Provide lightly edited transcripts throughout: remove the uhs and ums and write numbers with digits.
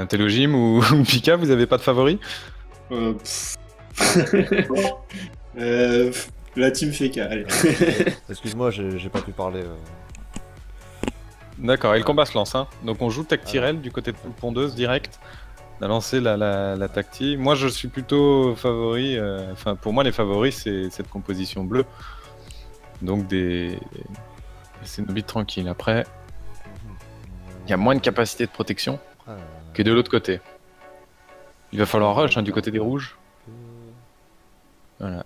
Telogym ou Pika, vous avez pas de favori? Euh, pff. La team Feka, allez. Excuse-moi, j'ai pas pu parler. D'accord, et le combat se lance. Hein. Donc on joue Tactirel du côté de Pondeuse direct. On a lancé la tacti. Moi je suis plutôt favori. Enfin pour moi les favoris c'est cette composition bleue. Donc des Cénobites tranquilles. Après, il y a moins de capacité de protection que de l'autre côté. Il va falloir rush hein, du côté des rouges. Voilà.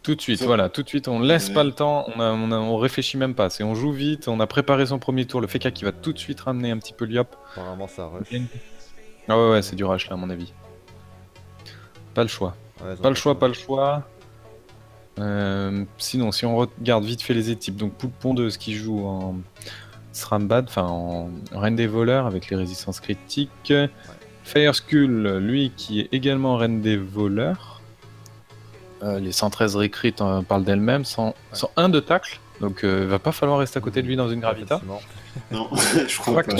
Tout de suite, voilà, tout de suite, on laisse pas le temps, on réfléchit même pas. On joue vite, on a préparé son premier tour, le Feka qui va tout de suite ramener un petit peu Lyop. Apparemment ça rush. Ah ouais, c'est du rush là à mon avis. Pas le choix. Ouais, pas le choix, pas le choix. Sinon, si on regarde vite fait les équipes, donc Poule Pondeuse qui joue en Srambad, enfin en Reine des Voleurs avec les résistances critiques. Ouais. Fire Skull, lui qui est également Reine des Voleurs. Les 113 recrues parlent d'elles-mêmes, 101 de tacle, donc va pas falloir rester à côté de lui dans une Gravita. Non, je crois pas.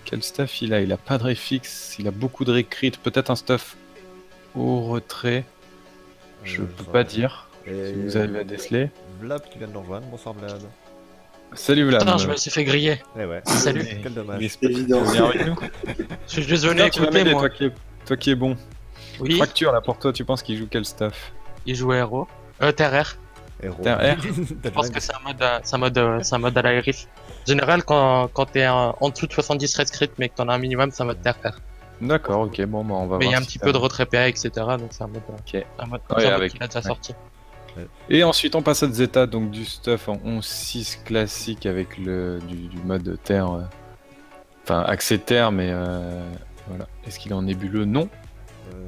Quel stuff il a? Il a pas de réfix, il a beaucoup de recrues, peut-être un stuff au retrait. Je peux pas dire. Si vous avez à déceler. Vlad qui vient de nous rejoindre, bonsoir Vlad. Salut Vlad. Putain, je me suis fait griller. Eh ouais. Salut. Quel dommage. C'est évident. Je suis désolé, écoutez moi. Toi qui es bon. Oui. Fracture là pour toi, tu penses qu'il joue quel stuff? Il joue héros. Terre-air. Terre-air. Je pense que c'est un mode à la Iris. En général, quand t'es en dessous de 70 stress crit mais que t'en as un minimum, c'est un mode terre-air. D'accord, ok, bon, bah on va voir. Mais il y a un petit peu de retrait PA, etc. Donc c'est un mode, avec... qu'il a déjà sorti. Et ensuite on passe à Zeta, donc du stuff en 11-6 classique avec du mode terre. Enfin, accès terre, mais voilà. Est-ce qu'il est en nébuleux? Non.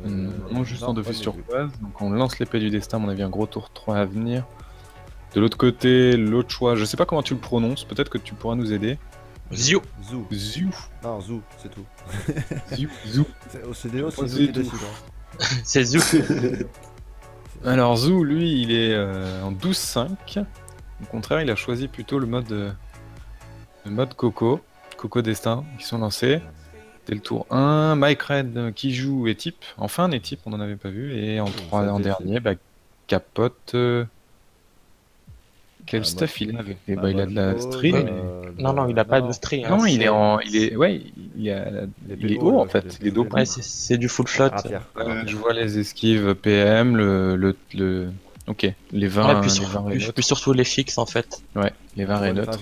Non, juste en 2 feux sur base. Donc on lance l'épée du destin, à mon avis, un gros tour 3 à venir. De l'autre côté, l'autre choix, je sais pas comment tu le prononces, peut-être que tu pourras nous aider. Ziu. Ziu. Non, Zou, c'est tout. Ziu. Au CDO, c'est Zou qui décide. C'est Ziu. Alors Zou, lui, il est en 12-5. Au contraire, il a choisi plutôt le mode Coco. Coco Destin, qui sont lancés. Dès le tour 1, Mike Red qui joue Etip, enfin un Etip, on n'en avait pas vu, et en dernier, Capote. Quel stuff il a avec des... il a de la stream. Non, il a pas de stream. Non, il est haut en fait, il est dos. Ouais, c'est du full shot. Je vois les esquives PM, ok, les 20. Puis surtout les fixes en fait. Ouais, les 20 rénotes.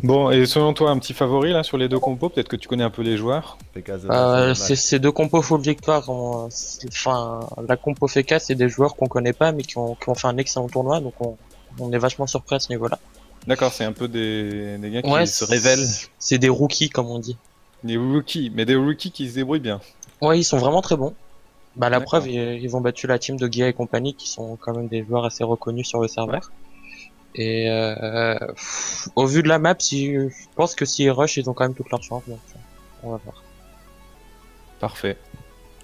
Bon, et selon toi, un petit favori là sur les deux compos? Peut-être que tu connais un peu les joueurs. Ces deux compos full victoire. Enfin, la compo Feka, c'est des joueurs qu'on connaît pas, mais qui ont fait un excellent tournoi, donc on est vachement surpris à ce niveau-là. D'accord, c'est un peu des gars qui se révèlent. C'est des rookies, comme on dit. Des rookies, mais des rookies qui se débrouillent bien. Ouais, ils sont vraiment très bons. La preuve, ils ont battu la team de Guia et compagnie, qui sont quand même des joueurs assez reconnus sur le serveur. Et au vu de la map, je pense que s'ils rush, ils ont quand même toute leur chance. Donc on va voir. Parfait.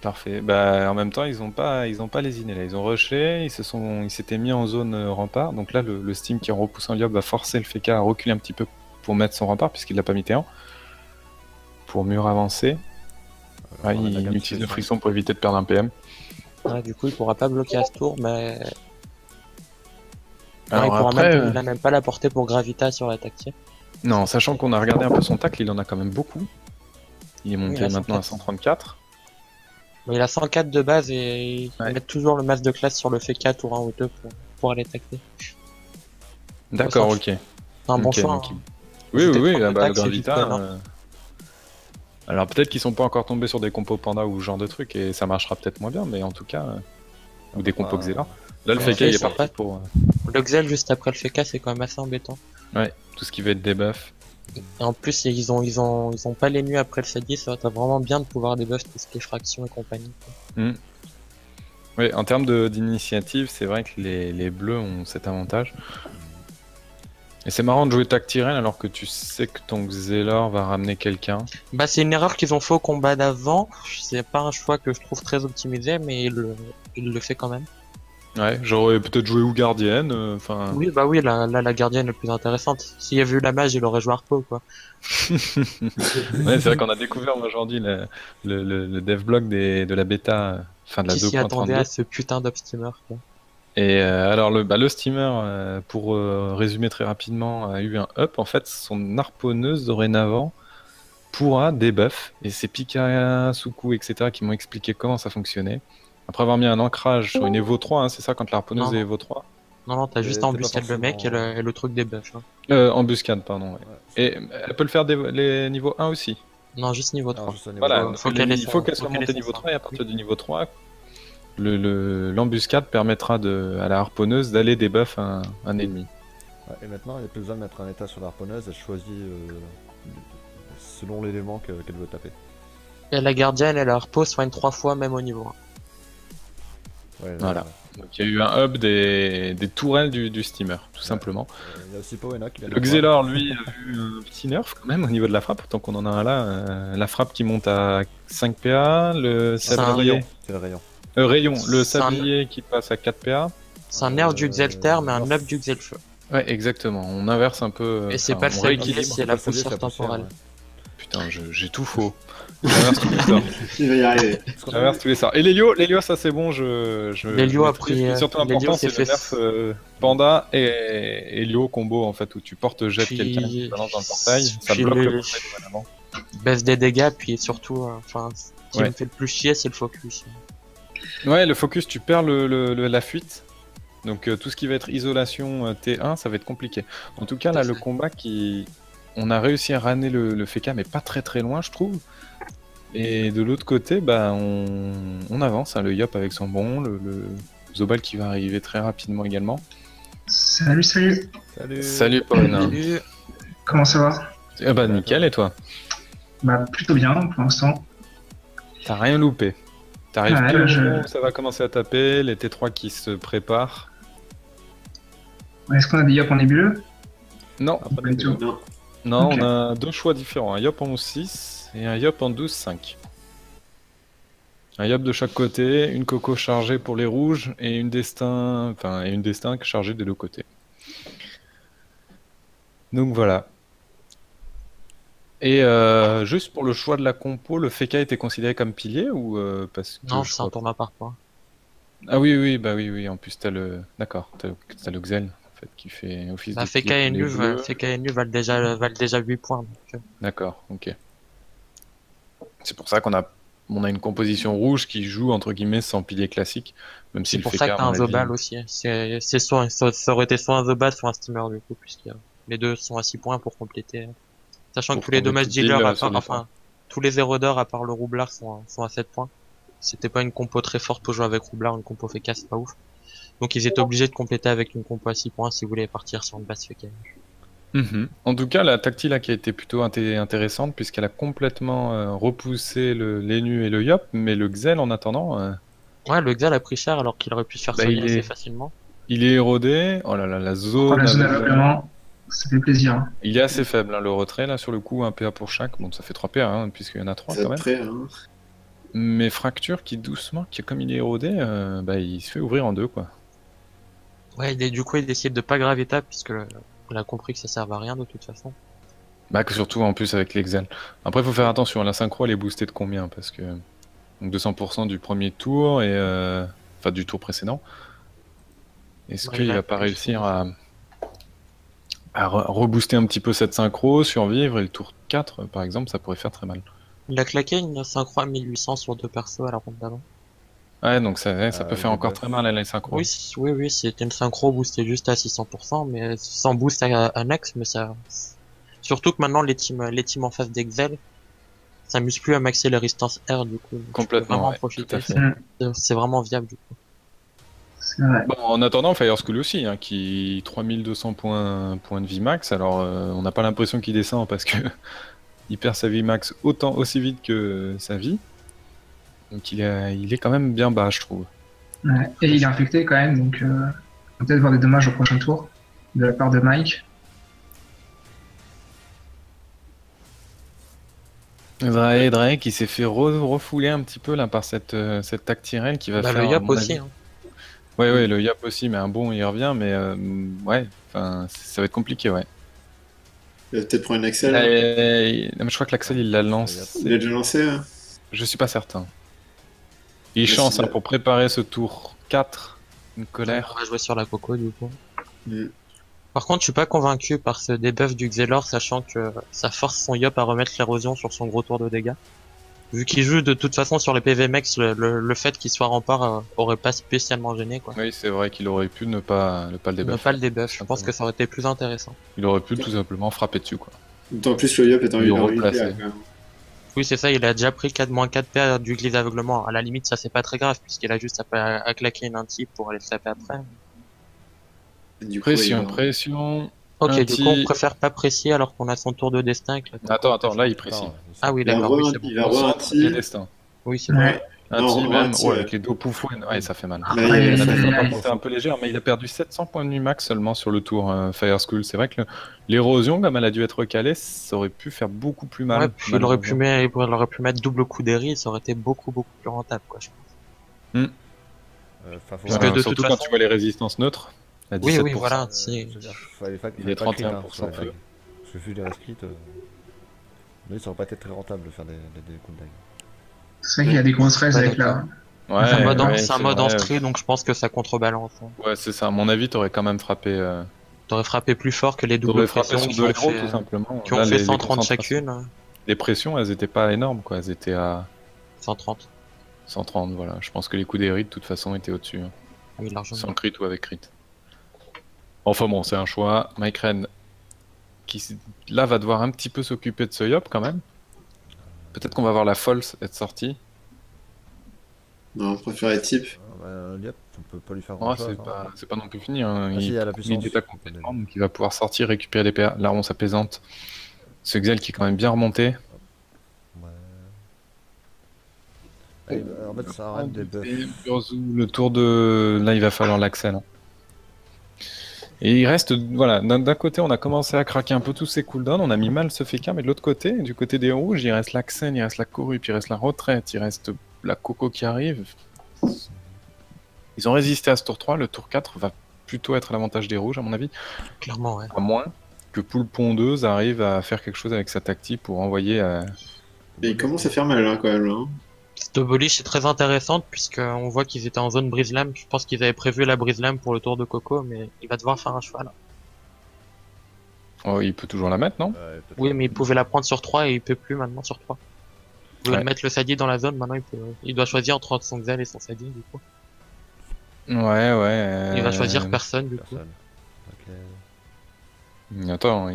En même temps, ils ont pas lésiné là. Ils ont rushé, ils s'étaient mis en zone rempart. Donc là, le Steam qui en repoussant Lyop va forcer le Feka à reculer un petit peu pour mettre son rempart puisqu'il l'a pas mis T1 pour mieux avancer. Il utilise le frisson pour éviter de perdre un PM. Du coup, il pourra pas bloquer à ce tour, mais alors il n'a même pas la portée pour Gravita sur la tactique. Non, sachant qu'on a regardé un peu son tacle, il en a quand même beaucoup. Il est monté maintenant à 134. Mais il a 104 de base et il met toujours le masse de classe sur le Feka tour 1 ou 2 pour aller tacler. D'accord, ok. C'est un bon choix. Oui, la Gravita. Alors peut-être qu'ils sont pas encore tombés sur des compos Panda ou ce genre de trucs et ça marchera peut-être moins bien, mais en tout cas... Ou des compos Xela. Là, le Feka, il est parti pour... Le Xel juste après le Feka, c'est quand même assez embêtant. Ouais, tout ce qui va être debuff. Et en plus, ils ont pas les nuits après le C10, ça va être vraiment bien de pouvoir debuff tout ce qui est fraction et compagnie. Oui, en termes d'initiative, c'est vrai que les bleus ont cet avantage. Et c'est marrant de jouer Tactirel alors que tu sais que ton Xelor va ramener quelqu'un. C'est une erreur qu'ils ont fait au combat d'avant. C'est pas un choix que je trouve très optimisé, mais il le fait quand même. Ouais, j'aurais peut-être joué ou gardienne, enfin... Oui, bah oui, la gardienne est le plus intéressante. S'il y avait eu la mage, il aurait joué Harpo, quoi. Ouais, c'est vrai qu'on a découvert aujourd'hui le devlog de la bêta, enfin de la Qui s'y attendait 2.32. à ce putain d'upsteamer, quoi. Et alors le steamer, pour résumer très rapidement, a eu un up. En fait, son harponneuse dorénavant pourra debuff. Et c'est Pika, Suku, etc. qui m'ont expliqué comment ça fonctionnait. Après avoir mis un ancrage sur une Evo 3, hein, c'est ça quand la harponneuse Non, est non. Evo 3? Non, t'as juste t'es pas embuscade le mec et forcément- et le truc des buffs. Hein. Embuscade, pardon. Ouais. Et elle peut le faire les niveaux 1 aussi. Non, juste niveau Alors, 3. juste au niveau Voilà, de- donc faut qu'elle ait il faut son- qu'elle faut soit qu'elle ait montée son niveau sort. 3 et à partir du niveau 3, l'embuscade permettra à la harponneuse d'aller debuff un ennemi. Ouais, et maintenant, il n'y a plus besoin de mettre un état sur la harponneuse, elle choisit selon l'élément qu'elle veut taper. Et la gardienne et la Harpo soignent 3 fois même au niveau 1. Ouais, Voilà. Donc il y a eu un up des tourelles du steamer, tout simplement. Il y a aussi Powena qui vient Le de Xelor, lui, a vu un petit nerf quand même au niveau de la frappe, tant qu'on en a un là. La frappe qui monte à 5 PA, le C'est un sablier... C'est le rayon. Rayon, le C'est un- sablier qui passe à 4 PA. C'est un nerf du Xelter, mais un nerf. up du Xelfeu. Ouais, exactement, on inverse un peu... Et c'est enfin, pas le on sablier, rééquilibre. c'est la Ça veut dire poussière que la poussière, temporelle. ouais. Putain, j'ai tout faux. J'inverse tous les sorts. Il va y arriver. Parce qu'on a J'inverse vu- tous les sorts. Et l'Elio, ça c'est bon, L'Elio a maîtrise. pris, Et surtout l'Elio important, s'est c'est le fait- nerf Panda et Elio combo en fait, où tu portes jet Puis- quelqu'un qui te balance dans le portail, ça puis bloque le- le portail dorénavant. Baisse des dégâts, puis surtout, enfin, ce qui Ouais. me fait le plus chier, c'est le focus. Ouais, le focus, tu perds la fuite. Donc tout ce qui va être isolation T1, ça va être compliqué. En tout cas, là, le combat on a réussi à ramener le Feka, mais pas très très loin, je trouve. Et de l'autre côté, bah, on avance. Hein, le Yop avec son bon, le Zobal qui va arriver très rapidement également. Salut, salut. Salut. Paul. Salut. Comment ça va? Ah bah nickel, et toi? Bah plutôt bien pour l'instant. T'as rien loupé. T'arrives Ouais, pile au je- moment où ça va commencer à taper, les T3 qui se préparent. Est-ce qu'on a des yop en nébuleux? Non, Ah, pas Pas du tout. Non. non, Ok. on a deux choix différents, un Yop en 11-6 et un Yop en 12-5. Un Yop de chaque côté, une Coco chargée pour les rouges et une Destin, chargée des deux côtés. Donc voilà. Et juste pour le choix de la compo, le Feka était considéré comme pilier ou parce que Non, je c'est un crois- tournoi par point. Ah oui, oui, en plus t'as le... D'accord, t'as le Xel, en fait, qui fait office Bah, de Feka pilier et pour les Nu, bleus. Feka et Nu valent déjà 8 points. Donc, D'accord, ok. C'est pour ça on a une composition rouge qui joue entre guillemets sans pilier classique, même si c'est le pour Feka, ça que t'as à un mon avis- Zobal aussi. C'est soit, ça aurait été soit un Zobal, soit un Steamer du coup, puisque les deux sont à 6 points pour compléter. Sachant Pour que tous les prendre des dommages petites dealers, villes, sur les enfin, tous les 0 d'heure à part le roublard sont à 7 points. C'était pas une compo très forte pour jouer avec roublard, une compo Feka c'est pas ouf. Donc ils étaient obligés de compléter avec une compo à 6 points si vous voulez partir sur une base Feka. Mhm. En tout cas, la tactile là, qui a été plutôt intéressante puisqu'elle a complètement repoussé l'Enu et le Yop, mais le Xel en attendant, Ouais, le Xal a pris cher alors qu'il aurait pu se faire Bah, soigner il assez est- facinement. il est érodé. Oh là là, la zone. Pour la zone avec- aveuglement, ça fait plaisir. Hein. Il est assez faible, hein, le retrait là sur le coup, 1 PA pour chaque. Bon, ça fait 3 PA hein, puisqu'il y en a 3 Vous quand êtes même. prêts, hein? Mais Fracture qui doucement, comme il est érodé, bah, il se fait ouvrir en deux quoi. Ouais, du coup il décide de pas grave étape puisque il a compris que ça servait à rien de toute façon. Bah, que surtout en plus avec l'Exel. Après, il faut faire attention, la synchro elle est boostée de combien? Parce que donc 200% du premier tour et enfin du tour précédent. Est-ce Ouais, qu'il là, va pas plus, réussir à rebooster un petit peu cette synchro, survivre et le tour 4 par exemple, ça pourrait faire très mal. Il a claqué une synchro à 1800 sur 2 persos à la ronde d'avant. Ouais, donc ça peut faire le encore buff. très mal à la synchro. Oui, oui, c'était une synchro boostée juste à 600%, mais sans boost à annexe, mais ça... Surtout que maintenant les teams en face d'Excel s'amusent plus à maxer les résistances R du coup. Donc tu peux Complètement, vraiment en ouais, profiter. tout à fait. C'est vraiment viable du coup. C'est vrai. Bon, en attendant, Fire School aussi, hein, qui 3200 points de vie max. Alors, on n'a pas l'impression qu'il descend parce que il perd sa vie max aussi vite que sa vie. Donc, il est quand même bien bas, je trouve. Ouais. Et il est infecté quand même, donc on va peut-être voir des dommages au prochain tour de la part de Mike. Dre qui s'est fait refouler un petit peu là par cette Tactirel qui va Bah, faire. le à Yop mon aussi. avis- Hein. Ouais, le Yap aussi, mais un bon, il revient, mais ouais, enfin, ça va être compliqué, ouais. Il va peut-être prendre une Axel. Non, mais je crois que l'Axel, il l'a lancé. Il a déjà lancé, hein. Je suis pas certain. Il Mais chance s'il hein, a- pour préparer ce tour 4, une On colère. va jouer sur la Coco du coup. Mm. Par contre, je suis pas convaincu par ce debuff du Xelor, sachant que ça force son Yop à remettre l'érosion sur son gros tour de dégâts. Vu qu'il joue de toute façon sur les PV Max, le fait qu'il soit rempart aurait pas spécialement gêné quoi. Oui, c'est vrai qu'il aurait pu ne pas le Ne débuff. pas le debuff, je pense que ça aurait été plus intéressant. Il aurait pu tout simplement frapper dessus, quoi. D'autant plus le Yop est en Il une replaçait. réalité, quand même. Oui, c'est ça, il a déjà pris 4 -4 PA du glisse aveuglement. À la limite, ça c'est pas très grave, puisqu'il a juste à claquer une anti pour aller se taper après. Du coup, Pression, il va- pression. Ok, Un du petit- coup, on préfère pas précier alors qu'on a son tour de destin. avec la Coco. Attends, là, il précise. Ah oui, il va d'accord, oui, re- c'est bon. il va Au centre, re-anti. les destins. Oui, c'est bon. Ouais. Un Non, petit même, anti, ouais, ouais. avec les deux poufouines, ouais, ça fait mal. Là, Après, il y a- La il- défense il- par contre est un peu légère, mais il a perdu 700 points de nuit max seulement sur le tour Fire School. C'est vrai que l'érosion, comme elle a dû être recalée, ça aurait pu faire beaucoup plus mal. Ouais, puis il aurait pu mettre double coup d'Eri, ça aurait été beaucoup plus rentable, quoi, je pense. Faut Parce que de surtout toute quand façon- tu vois les résistances neutres. À Oui, 17%. voilà, Il est 31% feu. Parce que vu les rescrits, mais ça aurait pas été très rentable de faire des coups de dague. C'est vrai qu'il y a des grosses raises avec la. Ouais, c'est un mode, ouais, c'est un c'est mode en vrai. street, donc je pense que ça contrebalance. Hein. Ouais, c'est ça. À mon avis, t'aurais quand même frappé. T'aurais frappé plus fort que les doubles T'aurais frappé pressions sur qui deux ont héros, fait, tout simplement. qui ont Là, fait les 130 concentrations. chacune. Les pressions, elles étaient pas énormes, quoi. Elles étaient à 130. 130, voilà. Je pense que les coups d'Eri, de toute façon, étaient au-dessus. Hein. Oui, largement. Sans crit ou avec crit. Enfin bon, c'est un choix. Mike Ren, qui là va devoir un petit peu s'occuper de ce Yop quand même. Peut-être qu'on va voir la False être sortie. Non, on préférait type. Liep, on peut pas lui faire Oh, grand chose. c'est pas non plus fini. Hein. Ah, si, il y a la il puissance. est à complètement, donc il va pouvoir sortir, récupérer les PA. Là, on s'apaisante. Ce Xel qui est quand même bien remonté. Ouais. En fait, ça arrête des buffs. Le tour de. Là, il va falloir l'Axel. Et il reste. Voilà, d'un côté, on a commencé à craquer un peu tous ces cooldowns. On a mis mal ce Feka, mais de l'autre côté, du côté des rouges, il reste l'Axel, il reste la Corue, puis il reste la retraite, il reste la Coco qui arrive. Ils ont résisté à ce tour 3. Le tour 4 va plutôt être à l'avantage des rouges, à mon avis. Clairement, ouais. À moins que Poule Pondeuse arrive à faire quelque chose avec sa tactique pour envoyer. Et il commence à faire mal, hein, quand même, là. Hein. Cette bullish est très intéressante puisqu'on voit qu'ils étaient en zone brise-lame. Je pense qu'ils avaient prévu la brise-lame pour le tour de Coco, mais il va devoir faire un cheval. Oh, il peut toujours la mettre, non? Oui, mais il pouvait la prendre sur 3 et il peut plus maintenant sur 3. Il voulait Ouais. mettre le Sadi dans la zone, maintenant il doit choisir entre son Xel et son Sadi du coup. Ouais. Il va choisir personne du coup. Personne. Ok. Attends,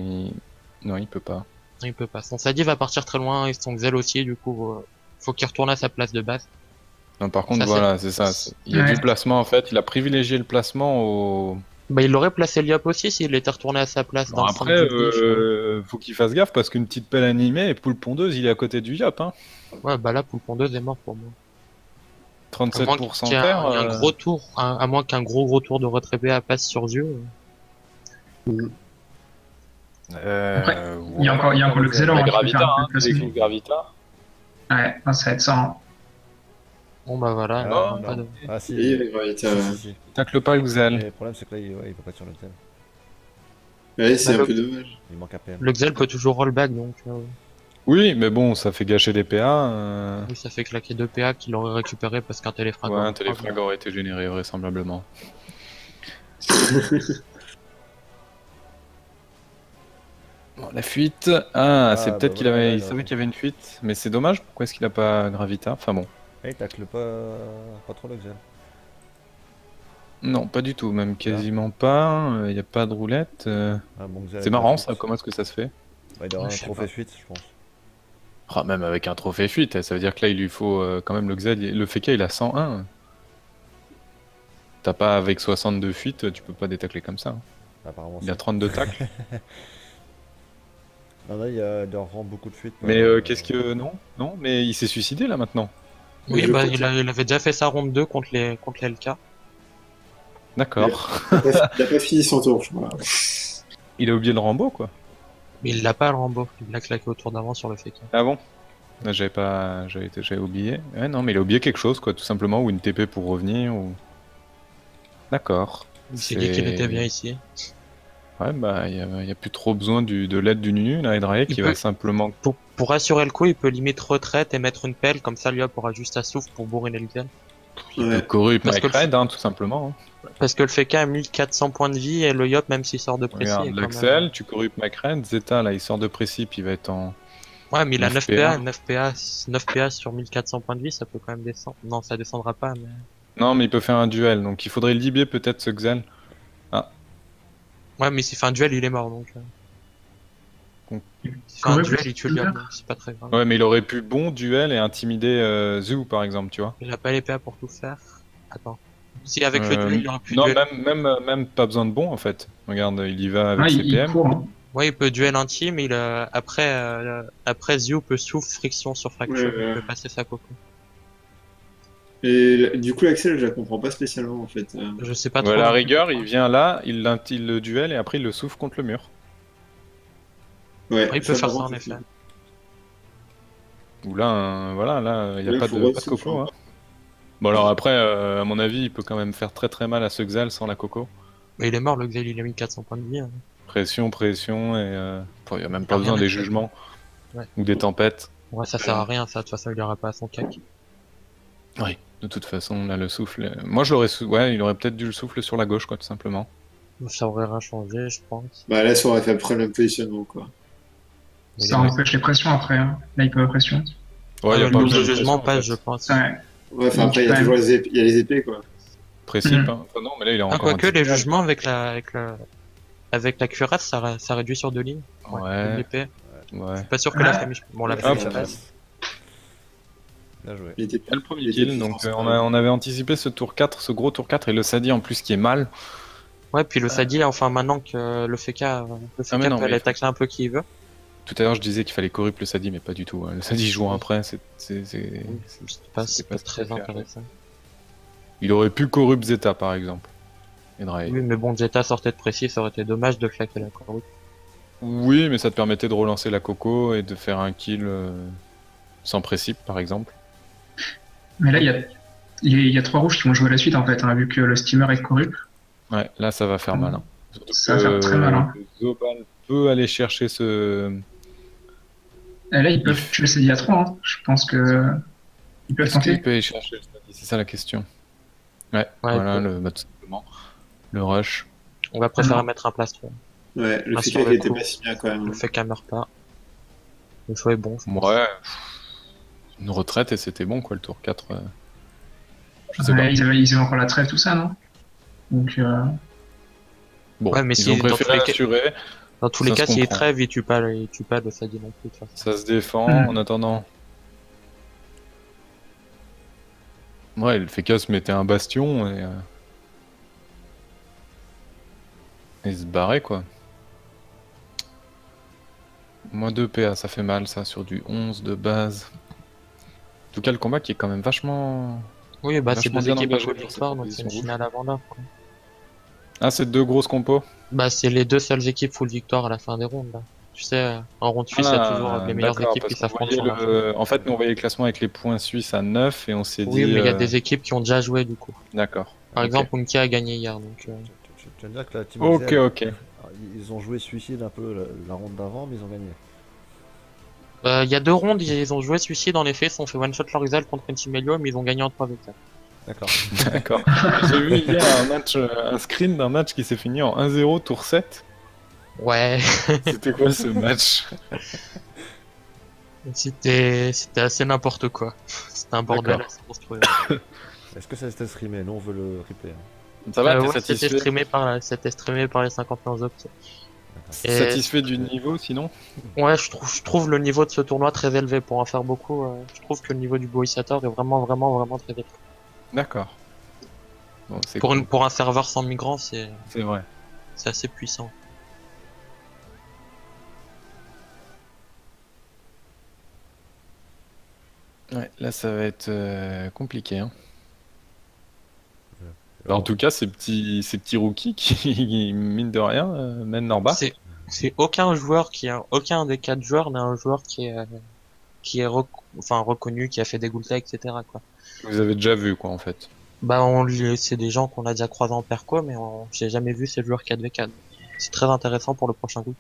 non, il peut pas. Non, il peut pas. Son Sadi va partir très loin et son Xel aussi, du coup, faut qu'il retourne à sa place de base. Non, par contre, Ça, voilà, c'est ça. Il y a Ouais. du placement en fait. Il a privilégié le placement au. Bah, il aurait placé Liop aussi s'il était retourné à sa place Non, dans le après, centre du glitch, faut qu'il fasse gaffe parce qu'une petite pelle animée et Poule Pondeuse, il est à côté du Yop. Hein. Ouais, bah là, Poule Pondeuse est mort pour moi. À moins 37% qu'il y ait terre. un gros tour, à moins qu'un gros tour de retrait BA passe sur yeux. Après, il y a encore le Xelor, La hein, qui peut Gravita, faire un peu hein, de placement. le Gravita. Ouais, non, ça va être ça. Hein. Bon bah voilà. Ah, pas non. de- Ah si. Et la gravité, ouais. Si. Tacle pas le Mais Xel. le problème c'est que là il peut pas être sur le thème. Ouais, c'est Bah, un peu dommage. Il manque un PM. Le Xel peut toujours rollback, donc Oui, mais bon, ça fait gâcher des PA. oui, ça fait claquer 2 PA qu'il aurait récupéré parce qu'un téléfrag. Ouais, un téléfrag aurait été généré vraisemblablement. Bon, la fuite. Ah, c'est bah peut-être qu'il voilà, avait, il là, savait là. qu'il y avait une fuite, mais c'est dommage. Pourquoi est-ce qu'il a pas Gravita? Enfin bon. Ah, il tacle pas trop le Xel. Non, pas du tout, même quasiment pas. Il n'y a pas de roulette. Ah, bon Xel. C'est marrant ça. Comment est-ce que ça se fait? Bah, il doit avoir Je un sais trophée pas. fuite, je pense. Ah, même avec un trophée fuite, ça veut dire que là il lui faut quand même le Xel. Le Feka il a 101. T'as pas avec 62 fuites, tu peux pas détacler comme ça. Hein. Apparemment. Il a 32 tacles. Non, là, il doit rendre beaucoup de fuites. Mais qu'est-ce que. Non, non, mais il s'est suicidé là maintenant. Oui, Je bah crois il avait déjà fait sa ronde 2 contre les LK. D'accord. Il a pas fini son tour, je crois. Il a oublié le Rambo quoi. Mais il l'a pas le Rambo. Il l'a claqué au tour d'avant sur le FK. Ah bon? J'avais oublié. Ouais, non, mais il a oublié quelque chose, quoi, tout simplement, ou une TP pour revenir, ou. D'accord. Il s'est dit qu'il était bien ici. Ouais, bah, y a plus trop besoin de l'aide du Nunu, là, Hydrae, qui Il va peut- simplement. Pour assurer le coup, il peut limite retraite et mettre une pelle, comme ça Lyop aura juste à souffle pour bourriner le gun. Il Ouais. peut corrupt Parce que Mike Red, hein, tout simplement. Hein. Parce que le FK a 1400 points de vie et le Yop, même s'il sort de précis, Regarde, est quand l'Axel, même... tu corruptes Mike Red, Zeta, là, il sort de précip, il va être en. Ouais, mais il a 9 9 PA, 9 PA sur 1400 points de vie, ça peut quand même descendre. Non, ça descendra pas, mais... Non, mais il peut faire un duel, donc il faudrait libérer peut-être ce Xel. Ouais, mais s'il fait un duel, il est mort, donc... Donc, S'il fait un correct, duel, il tue le c'est Yop, bien. donc c'est pas très grave. Ouais, mais il aurait pu bon duel et intimider Zoo, par exemple, tu vois. Il a pas les PA pour tout faire. Attends. Si avec le Euh, duel, il aurait pu Non, duel... même pas besoin de bon, en fait. Regarde, il y va avec Ouais, ses il PM. court. Hein. Ouais, il peut duel intime, mais après Zio peut souffle friction sur fracture, Ouais, ouais. il peut passer sa coco. Et du coup, l'Axel, je la comprends pas spécialement en fait. Je sais pas Ouais, à trop. la non plus rigueur, pourquoi. il vient là, il le duel et après il le souffle contre le mur. Ouais, Ouais, il peut faire par ça en contre, effet. Ou là, voilà, là, il n'y a Là, pas faut de resouffler, coco. hein. Hein. Bon, alors après, à mon avis, il peut quand même faire très très mal à ce Xal sans la coco. Mais il est mort, le Xel, il a mis 400 points de vie. Hein. Pression, et. Il n'y a même Il pas a besoin rien des à faire. jugements Ouais. ou des tempêtes. Ouais, ça sert à rien, ça. De toute façon, il y aura pas à son cac. Oui. De toute façon, là, le souffle. Moi, je l'aurais. Ouais, il aurait peut-être dû le souffle sur la gauche, quoi, tout simplement. Ça aurait rien changé, je pense. Bah là, ça aurait fait après le même positionnement quoi. Mais Ça empêche les pressions après. Hein. Là, il peut avoir pression. Ouais, il y a le pas nombre besoin de de jugements pression, en passe, fait. je pense. Ouais. Ouais, enfin après, il y a Ouais. toujours les épées, il y a les épées quoi. Précipe, Mhm. hein. Enfin, non, mais là, il a Ah, encore quoique, un les duel. jugements avec la cuirasse, ça réduit sur 2 lignes. Ouais. l'épée. Ouais. Pas sûr que la famille. Bon, la Hop. famille, Ça ça passe. passe. Bien joué. Il était Il y a le premier Il était kill, puissant, donc c'est on, vrai. on avait anticipé ce tour 4, ce gros tour 4, et le Sadi en plus qui est mal. Ouais, puis le Sadi, enfin, maintenant que le FK, mais non, peut mais aller il faut- tacler un peu qui il veut. Tout à l'heure, je disais qu'il fallait corrupt le Sadi, mais pas du tout. Hein. Le Sadi jouant après, c'est C'est pas c'était pas très ce qu'il a fait. intéressant. Il aurait pu corrupt Zeta par exemple. Et Drae. Oui, mais bon, Zeta sortait de précis, ça aurait été dommage de claquer la corrupte. Oui, mais ça te permettait de relancer la coco et de faire un kill sans précip par exemple. Mais là, il y a 3 rouges qui vont jouer la suite en fait, hein, vu que le steamer est corrupt. Ouais, là ça va faire mal. Hein. Surtout Ça va faire très mal, hein. que Zobal peut aller chercher ce. Et là, ils peuvent tuer le CD à 3. Hein. Je pense que ils peuvent Est-ce qu'il tenter. peut aller chercher le Sadi? C'est ça la question. Ouais, Ouais, voilà, il bah, tout simplement. Le rush. On va préférer mettre un plastron. Ouais, le Ah, fait sur le qu'il était coup. pas si bien quand même. Le FK meurt pas. Le choix est bon. je pense. Ouais. Une retraite et c'était bon quoi le tour 4. Je sais pas. Ouais, ils avaient encore la trêve, tout ça, non? Donc, Bon, Ouais, mais ils si, ont dans préféré tous les cas- assurer. Dans tous les Ça cas, se s'il comprend. trêve, il tue pas le Sadi non plus, de toute façon. Ça se défend Mhm. en attendant. Ouais, le Feka se mettait un bastion et se barrait quoi. Moins 2 PA, ça fait mal ça sur du 11 de base. En tout cas, le combat qui est quand même vachement. Oui, bah c'est Vachement deux bien équipes à engagé full pour victoire, cette donc c'est une position finale avant l'heure, quoi. Ah, c'est deux grosses compos. Bah c'est les deux seules équipes full victoire à la fin des rounds, là. Tu sais, en round suisse, il y a toujours les meilleures d'accord, équipes parce qui qu'on s'affrontent voyait sur la fin. En fait, nous on voyait le classement avec les points suisses à 9 et on s'est Oui, dit. mais il y a des équipes qui ont déjà joué, du coup. D'accord. Par Ok. exemple, Unki a gagné hier, donc... Tu viens de dire que la team Ok, Excel, ok. ils ont joué suicide un peu la ronde d'avant, mais ils ont gagné. Il y a 2 rounds, ils ont joué suicide, en effet, ils se sont fait one-shot leur Xal contre une team Helio, mais ils ont gagné en 3 victoires. D'accord. D'accord. J'ai vu hier un screen d'un match qui s'est fini en 1-0 tour 7. Ouais, C'était quoi ce match? c'était assez n'importe quoi. C'était un bordel D'accord. assez monstrueux. Est-ce que ça c'était streamé? Nous on veut le replay. Hein. Ça va, t'es Ouais, c'était satisfait? c'était streamé par les 51 autres. Et Satisfait du niveau sinon? ouais, je trouve le niveau de ce tournoi très élevé pour en faire beaucoup. Je trouve que le niveau du Boïsator est vraiment très élevé. D'accord. Bon, c'est Pour cool. pour un serveur sans migrants, c'est vrai. assez puissant. Ouais, là ça va être compliqué. Hein. Alors, en tout cas, ces petits rookies qui, mine de rien, mènent leur bas. C'est aucun des 4 joueurs n'est un joueur qui est reconnu, qui a fait des Gulta, etc. quoi. Vous avez déjà vu quoi en fait. Bah, c'est des gens qu'on a déjà croisés en perco, mais j'ai jamais vu ces joueurs 4v4. C'est très intéressant pour le prochain groupe.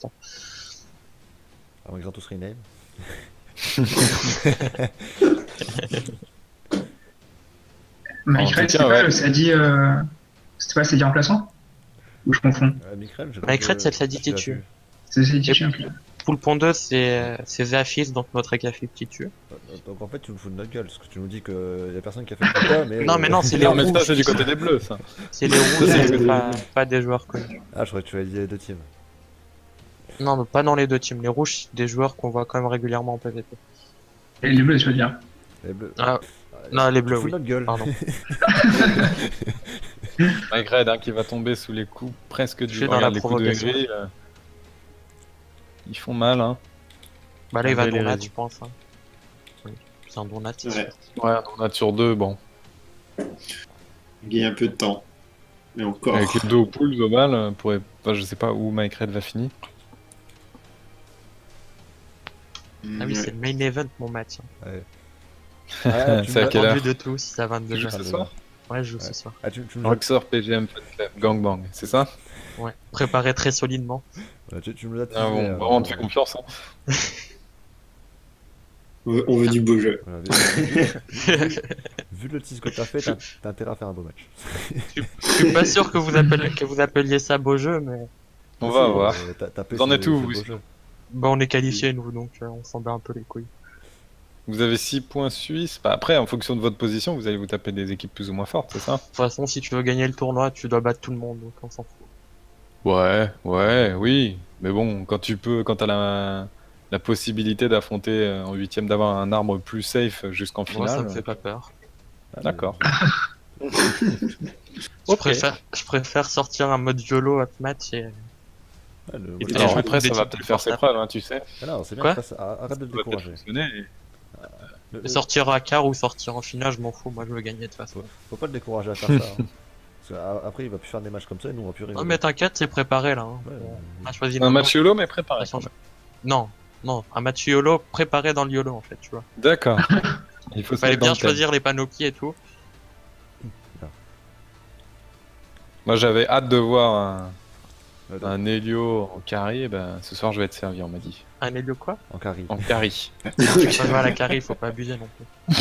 Alors, ils ont tous rename. Mike En Red, tout c'était cas, pas ouais. le Sadi, c'était pas le Sadi remplaçant? Ou je confonds? Micrel, Mike Red, c'est le Sadi j'ai Titu. vu. C'est le Sadi Titu, ok. Poule pondeuse, c'est Zafis, donc notre Ekafif qui tue. Donc en fait, tu nous fous de notre gueule, parce que tu nous dis qu'il y a personne qui a fait le quota, mais. Non, mais non, c'est les Non, mais ça, rouges. c'est du côté des bleus, ça. C'est les rouges, Ça, c'est et le- pas des joueurs connus. Ah, je croyais que tu avais dit les deux teams. Non, mais pas dans les deux teams. Les rouges, c'est des joueurs qu'on voit quand même régulièrement en PvP. Et les bleus, tu veux dire? Les bleus. Ah, non, les Tu bleus, fous oui. de notre gueule. Pardon. Mike Red, hein, qui va tomber sous les coups presque Je du suis dans regarde la les coups de provocation. gris, là. Ils font mal, hein. Bah là, il va Malgré les donat, raisons. je pense. Hein. Oui, c'est un donat. Ouais. Ouais, on a sur 2, bon. Il gagne un peu de temps. Mais encore. Avec les 2 au pool, global, enfin, je sais pas où Mike Red va finir. Ah oui, c'est le main event, mon match. Ah, tu C'est à me quelle l'as- heure Entendu de tous, c'est à 22 Tu joues h ce soir Ouais, je joue Ouais. ce soir. Ah, tu me l'as- Roxor, PGM, Fun Club, Gangbang, c'est ça? Ouais, préparé très solidement. tu me l'as Ah teasé, bon, vraiment, on te fait confiance, hein. On veut du beau jeu. Voilà, vu le tease que t'as fait, t'as intérêt à faire un beau match. Je suis pas sûr que vous appeliez ça beau jeu, mais On va voir. Vous en êtes où, vous bah, on est qualifié nous, donc on s'en bat un peu les couilles. Vous avez 6 points suisses. Bah, après, en fonction de votre position, vous allez vous taper des équipes plus ou moins fortes, c'est ça? De toute façon, si tu veux gagner le tournoi, tu dois battre tout le monde, donc on s'en fout. Ouais, oui. Mais bon, quand t'as la possibilité d'affronter en huitième, d'avoir un arbre plus safe jusqu'en Moi, ça finale. me fait pas peur. D'accord. Je préfère sortir un mode YOLO up match et Le... Et Alors je après, joue ça des va types peut-être faire ses portables. preuves, hein, tu sais. non, c'est bien, Quoi arrête de le Ça va peut-être décourager. fonctionner. Le- sortir à quart ou sortir en finale, je m'en fous, moi je veux gagner de toute façon. Faut pas le décourager à faire ça. Hein. Parce qu'après, il va plus faire des matchs comme ça et nous, on va plus rigoler. Non mais t'inquiète, c'est préparé là. Hein. Ouais, On a choisi Un le match YOLO, mais préparé. moment. Non, un match YOLO préparé dans le YOLO en fait, tu vois. D'accord. Il faut se Fallait mettre dans bien le thème. choisir les panoplies et tout. Moi, j'avais hâte de voir Attends, un Helio en carry. Ben, ce soir, je vais être servi, on m'a dit. Un Helio quoi en carry. En carry. Ça va à la carry, faut pas abuser non plus.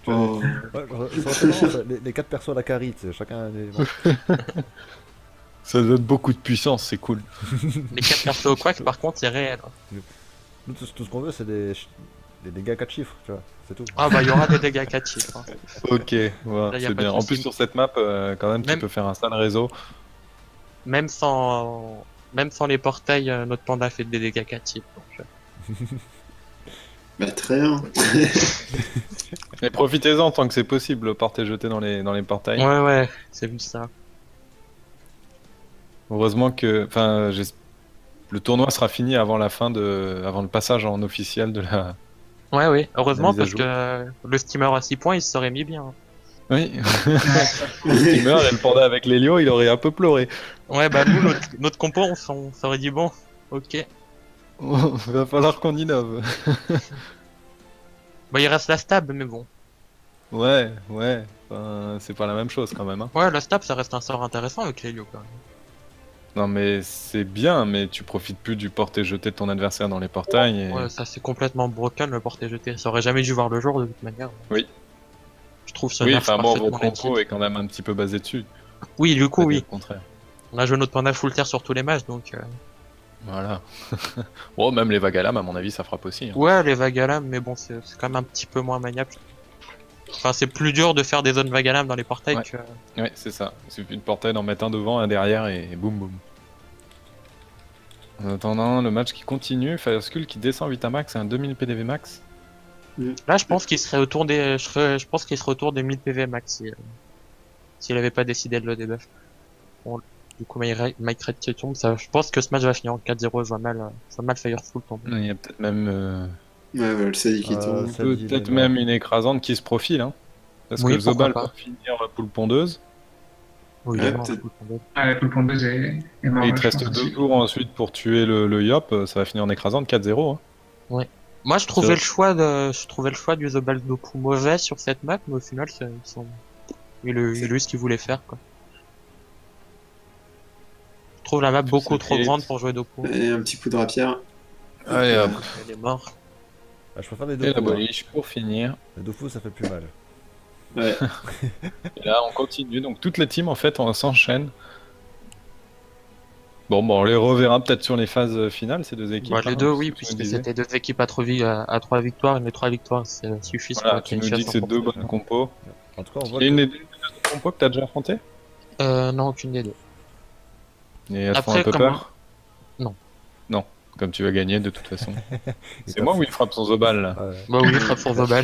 Oh. Ouais, ça aurait été marrant, ça, les 4 persos à la carry, tu sais, chacun un élément. Ça donne beaucoup de puissance, c'est cool. Les 4 persos au quack par contre c'est réel. Nous, tout ce qu'on veut, c'est des dégâts 4 chiffres, tu vois, c'est tout. Ah bah il y aura des dégâts 4 chiffres. Hein. Ok, ouais, Là, y a c'est pas bien. de En souci. plus, sur cette map, quand même, tu Même- peux faire un sale réseau. Même sans les portails, notre panda fait des dégâts 4 chiffres. Donc, Bah, très bien. Mais profitez-en tant que c'est possible, porter jeter dans les portails. ouais, c'est vu ça. Heureusement que, enfin, le tournoi sera fini avant avant le passage en officiel de la. Ouais, heureusement La mise à parce que le steamer à 6 points il se serait mis bien. Oui. Le steamer et le panda avec l'Helio, il aurait un peu pleuré. Ouais, bah nous, notre compo, on s'aurait dit bon, ok. Va falloir qu'on innove. Bah il reste la stab, mais bon. Ouais. Enfin, c'est pas la même chose quand même. Hein. Ouais, la stab ça reste un sort intéressant avec l'Helio quand même. Non mais c'est bien, mais tu profites plus du porter-jeter de ton adversaire dans les portails. Et... Ouais, ça c'est complètement broken le porté-jeté. Ça aurait jamais dû voir le jour de toute manière. Oui. Je trouve ce Oui, nerf enfin bon, votre parfaitement compo utile. est quand même un petit peu basé dessus. Oui, du coup, Pas dire oui. le contraire. On a joué notre panda full terre sur tous les matchs, donc... Voilà. Oh, même les Vagalam, à mon avis, ça frappe aussi. Hein. Ouais, les Vagalam, mais bon, c'est quand même un petit peu moins maniable. Enfin, c'est plus dur de faire des zones Vagalam dans les portails Ouais. que... Ouais, c'est ça. Il suffit de portail d'en mettre un devant, un derrière et boum boum. En attendant, le match qui continue, Fireskull qui descend vite à max, c'est un 2000 PDV max. Là, je pense qu'il serait autour des... Je pense qu'il serait autour des 1000 PV max s'il avait pas décidé de le debuff. Bon, du coup, Mike Red qui tombe, ça... je pense que ce match va finir en 4-0, je vois mal Fireskull tomber. Il y a peut-être même... Ouais, le Sadi qui tombe. Ça dit, peut-être il est même une écrasante qui se profile. Hein. Parce Oui, que Zobal pourquoi peut finir poule pondeuse. Oui, Ouais, non, peut-être. full tomber. Ah, la poule pondeuse est mort. Et il te je reste pense, 2 aussi. tours ensuite pour tuer le Yop, ça va finir en écrasante 4-0. Hein. Moi, je trouvais le choix du The Baldoku mauvais sur cette map, mais au final, Il a eu ce qu'il voulait faire, quoi. Je trouve la map beaucoup trop grande pour jouer Doku. Et un petit coup de rapière. Allez hop. Il est mort. Ah, je préfère les Et deux la coups, hein. boliche pour finir. Les deux fous, ça fait plus mal. Ouais. Et là, on continue. Donc, toutes les teams, en fait, on s'enchaîne. Bon, on les reverra peut-être sur les phases finales, ces deux équipes. Bah, les deux, hein, oui, ce que tu puisque nous disais. c'était deux équipes à 3 victoires, et les 3 victoires suffisent Voilà, pour tu nous dis qualifier que c'est à deux 100%. bonnes compos. En tout cas, on Il voit y a que... une des deux compos que t'as déjà affronté. Non, aucune des deux. Et elles te font Après, un peu comme- peur. Non. Non, comme tu vas gagner de toute façon. Il C'est t'a moi fait- ou il frappe son Zobal là? Ouais. Bah oui, frappe sur Zobal.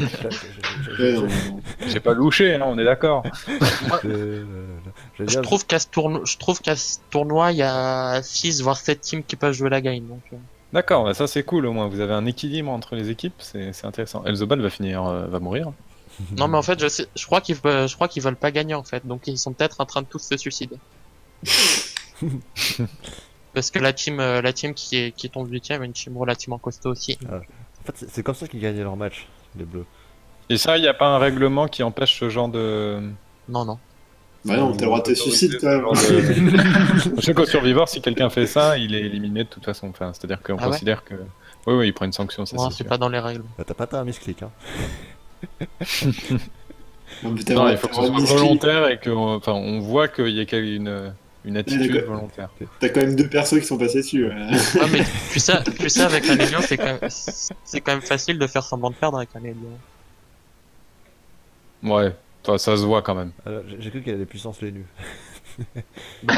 Ouais, non. J'ai pas louché, hein, on est d'accord. J'allais Je dire, trouve qu'à ce tournoi, il y a 6 voire 7 teams qui peuvent jouer la gagne. Donc, D'accord, bah ça c'est cool au moins. Vous avez un équilibre entre les équipes, c'est intéressant. El Zobal va finir, va mourir. Non, mais en fait, je crois qu'ils veulent pas gagner en fait. Donc ils sont peut-être en train de tous se suicider. Parce que la team qui tombe 8ème est une team relativement costaud aussi. En fait, c'est comme ça qu'ils gagnaient leur match, les bleus. Et ça, il n'y a pas un règlement qui empêche ce genre de. Non, non. Bah non, t'as le droit de te suicider quand même. Je sais qu'au Survivor, si quelqu'un fait ça, il est éliminé de toute façon. Enfin, c'est-à-dire qu'on Ah ouais considère que. Oui, oui, il prend une sanction, ça Non, c'est c'est sûr. pas dans les règles. Bah, t'as pas ta misclick, hein. Non, mais t'as Non, le il faut que ce droit de soit misclick. volontaire et enfin, on voit qu'il y a une attitude d'accord. volontaire. T'as quand même deux persos qui sont passés dessus. Ouais. Ouais, mais tu sais, avec un Légion, c'est quand même facile de faire semblant de perdre avec un Légion. Ouais, enfin, ça se voit quand même. Alors, j'ai cru qu'elle avait puissance les nus. Bah,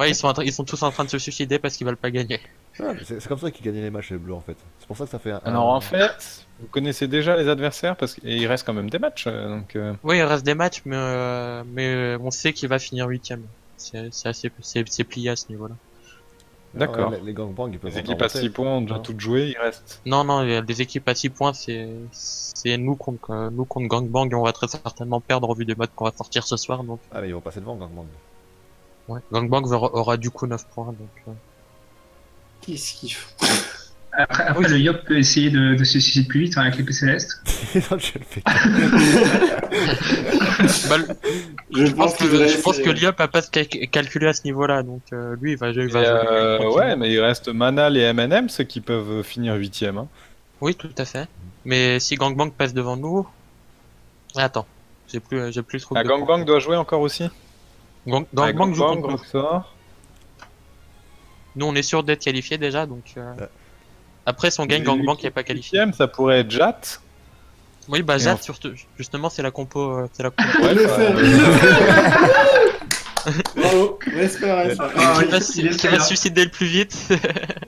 ouais, ils sont tous en train de se suicider parce qu'ils veulent pas gagner. Ah, mais c'est comme ça qu'ils gagnaient les matchs, les bleus, en fait. C'est pour ça que ça fait un... Alors en fait, vous connaissez déjà les adversaires et il reste quand même des matchs. Donc, Oui, il reste des matchs, mais on sait qu'il va finir 8ème. C'est plié à ce niveau-là. D'accord. Les gangbangs, ils peuvent les encore équipes à monter. 6 points ont déjà Non. toutes joué, il reste. Non, il y a des équipes à 6 points, c'est nous contre Gangbang et on va très certainement perdre au vu des modes qu'on va sortir ce soir. Donc, Ah, mais ils vont passer devant, gangbang. ouais. Gangbang aura du coup 9 points. Donc, Qu'est-ce qu'ils font? Après, le Yop peut essayer de se suicider plus vite hein, avec l'épée céleste. Non, je le fais. Bah, Je pense qu'il devrait je pense que essayer. Liop a pas calculé à ce niveau-là, donc lui il va jouer. Ouais, mais il reste Manal et MNM, ceux qui peuvent finir 8ème. Hein. Oui, tout à fait. Mais si Gangbang passe devant nous, attends, j'ai plus le truc. Ah, de Gangbang doit jouer encore aussi. Gangbang joue contre nous. Roxor. Nous on est sûr d'être qualifié déjà, donc. Après si on gagne, Et Gangbang l'équipe qui est pas qualifié. 8ème, ça pourrait être Jat. Oui, bah Et Jade, on- surtout, justement c'est la compo. C'est la compo. Ouais, Il le bah, fait, il le fait. Bravo, respect. Ah, Qui va il est qui très va bien. se suicider le plus vite.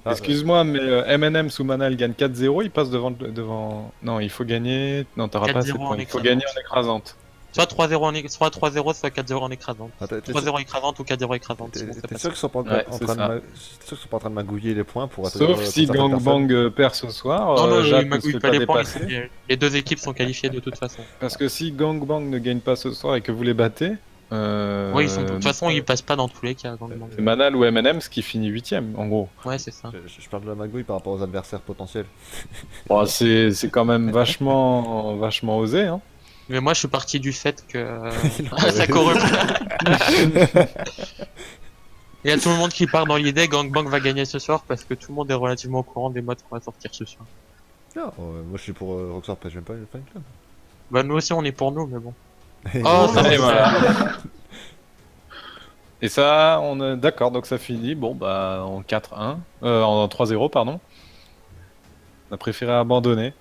Ah, Excuse-moi, mais MNM sous Manal gagne 4-0, il passe devant. Non, il faut gagner. Non, t'auras pas assez de 4-0 points. en Il faut écrasante. gagner en écrasante. Soit 3-0 soit 3-0, soit 4-0 en écrasante. Ah, t'es 3-0 écrasante ou 4-0 écrasante. t'es- sinon c'est t'es pas sûr qu'ils sont pas en Ouais, en c'est train de ça. t'es sûr qu'ils sont pas en train de magouiller les points pour Sauf pour si certaines personnes Gangbang perd ce soir, Non, non, Jat il ne se magouille fait pas pas les points. dépasser. Les deux équipes sont qualifiées de toute façon. Parce que si Gangbang ne gagne pas ce soir et que vous les battez, Oui, de toute façon, ils passent pas dans tous les cas. Gangbang. c'est Manal ou MNM ce qui finit 8ème en gros. Ouais, c'est ça. je parle de la magouille par rapport aux adversaires potentiels. Bon, c'est quand même vachement osé. Hein. Mais moi, je suis parti du fait que Ah, ça corrupte. Il y a tout le monde qui part dans l'idée Gangbang va gagner ce soir parce que tout le monde est relativement au courant des modes qu'on va sortir ce soir. Non, moi je suis pour Roxor, après j'aime pas le fan club. Bah nous aussi on est pour nous mais bon. Et- Oh, ça Et va. voilà. Et ça, on est d'accord, donc ça finit, bon bah en 4-1, en 3-0 pardon. On a préféré abandonner.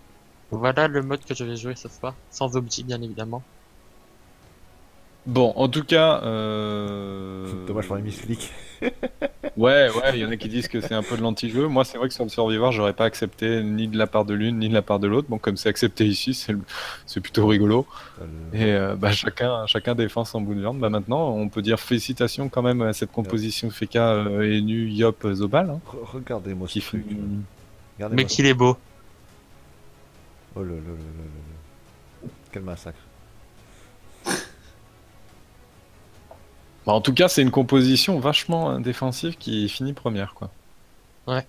Voilà le mode que je vais jouer ce soir, sans objet bien évidemment. Bon, en tout cas, Dommage pour les misclics. ouais, il y en a qui disent que c'est un peu de l'anti-jeu. Moi, c'est vrai que sur le Survivor, j'aurais pas accepté ni de la part de l'une ni de la part de l'autre. Bon, comme c'est accepté ici, c'est plutôt rigolo. Et bah, chacun défend son bout de viande. Bah, maintenant, on peut dire félicitations quand même à cette composition Feka, Enu, Yop, Zobal. Hein, Regardez-moi ce qui truc. fait- Regardez-moi Mais qu'il est beau. Oh là là là là là. Quel massacre. Bah, en tout cas, c'est une composition vachement défensive qui finit première, quoi. Ouais.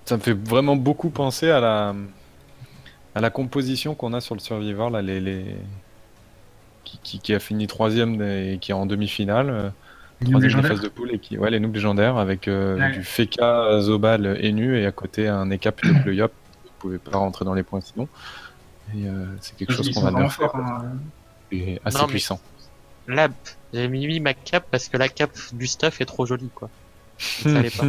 Ça me fait vraiment beaucoup penser à la composition qu'on a sur le Survivor, là, qui a fini 3ème et qui est en demi-finale, Les noobs 3ème des légendaires. phases de poule, et ouais, les noobs légendaires, avec Ouais. du Feka, Zobal, Enu, et à côté un Eka plutôt que le Yop. Vous pouvez pas rentrer dans les points sinon. Et c'est quelque chose Ils qu'on sont va vraiment nerfer, forts. Hein. et assez Non, mais- puissant. Là, j'ai mis ma cape parce que la cape du stuff est trop jolie, quoi. Ça allait pas.